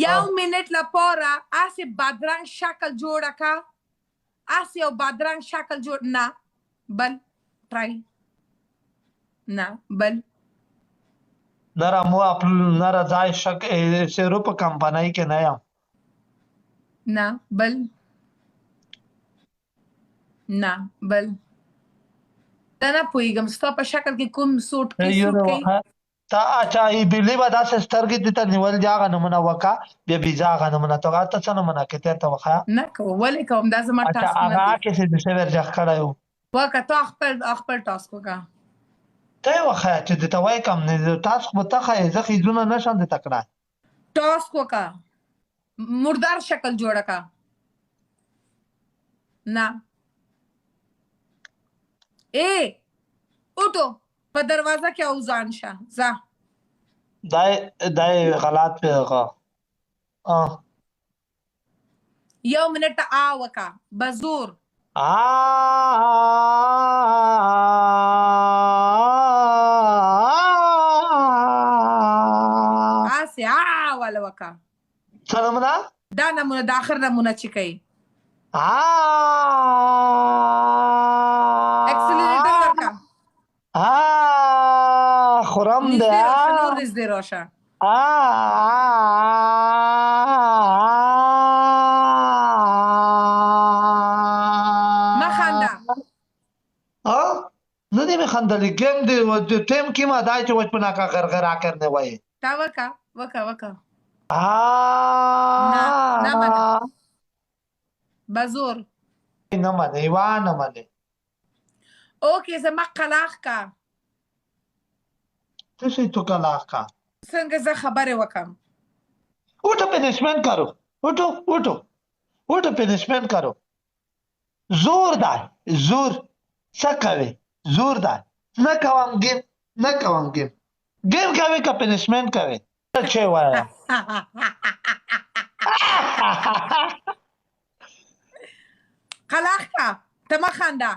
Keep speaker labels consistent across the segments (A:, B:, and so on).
A: یو منټ لپاره اسې بدرنګ شکل جوړه کا اسې یو بدرنګ شکل جوړ نه بل ټرای نه بل
B: نره مو نره ځای شک سیرو په کمپنۍ کې نه یم
A: نه بل نه بل دا نه پوهېږم ستا په شکل کې کوم سوټ کې سوټ کوي
B: تا اچھا بیلی به داسې سترګې دې ته نیول دي هغه نومونه وکړه بیا بیزه هغه نومونه ته هغه ته څه نومونه کې تېر ته وښیه
A: نه کوم ولې کوم دا زما
B: اچھا
A: ټاسک نه
B: هغه
A: دی
B: کې چې د سویر جغ کړی و
A: وکړه تا خپل ټاسک وکړه
B: ته یې وښیه چې دې ته وایي کوم تاسو به ته ښایې زه ښیزونه نه شم دې ته کړی
A: ټاسک وکړه مردار شکل جوړه کا نه اے اوټو په دروازه کې اوزان شه ځه
B: دای غلط پیغه
A: یو منټ آ وکړه بزور اسې والا وکړه
B: څه نومونه
A: دا نمونه د آخر نمونه چې کوي اکسلریټر ورکړه
B: خورم دی
A: نور نږدې راشه مه خنده
B: نه دی مې خندلی ګیم دی ټیم کې ما دای چې وچپنا کا غرغرا کرنے وایي
A: تا وکړه نه بزور
B: نه منې وا نه منې
A: اوکې زما قلاق کا
B: څه شي تو قلاق کا
A: څنګه زه خبرې وکم
B: اٹھو پنشمنٹ کرو اٹھو پنشمنٹ کرو زور دار زور څه کوي زور دار نه کوم گیم کوي که پنشمنٹ کوي څه وایي
A: قلاق کا ته مه خنده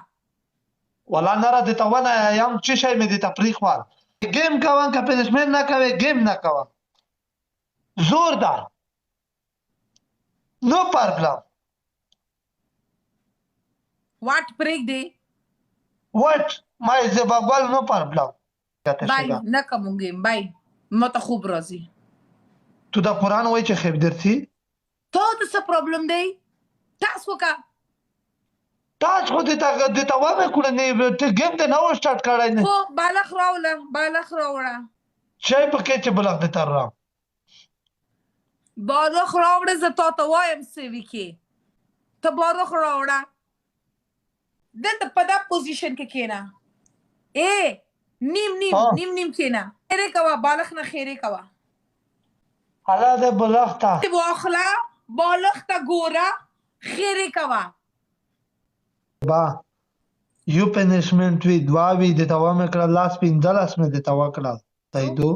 B: ولا نره دې ته ونه یم څه شی مې دې ته پرېښوال گیم کوم که پنشمنٹ نه کوي گیم نه کوم زور دار نو پرابلم
A: واټ پرېږدې
B: واټ ما زباګوال نو پرابلم
A: بای نه کوم گیم بای ما ته خوب راځي
B: تو دا قرآن وایي چې خیب درسي
A: ته څه پرابلم دی تاسو وکړه
B: تاسو خو دې ته ومې کړه ته ګیم دې نه و سټارټ کړی نه
A: خو بالغ راوړه
B: شی پکې چې بلغ دې تر را
A: بالغ راوړه زه تا ته وایم سوي کې ته بالغ راوړه دلته په دا پوزیشن کې کېنه نیم کېنه خیرې کوه بالغ نه خیرې کوه
B: حالا دې بلغ ته
A: واخله بالغ ته ګوره خیرې کوه
B: با یو پنشمنٹ وی دوا وی د توا مې کړه لاس 15 مې د توا کړه تای دو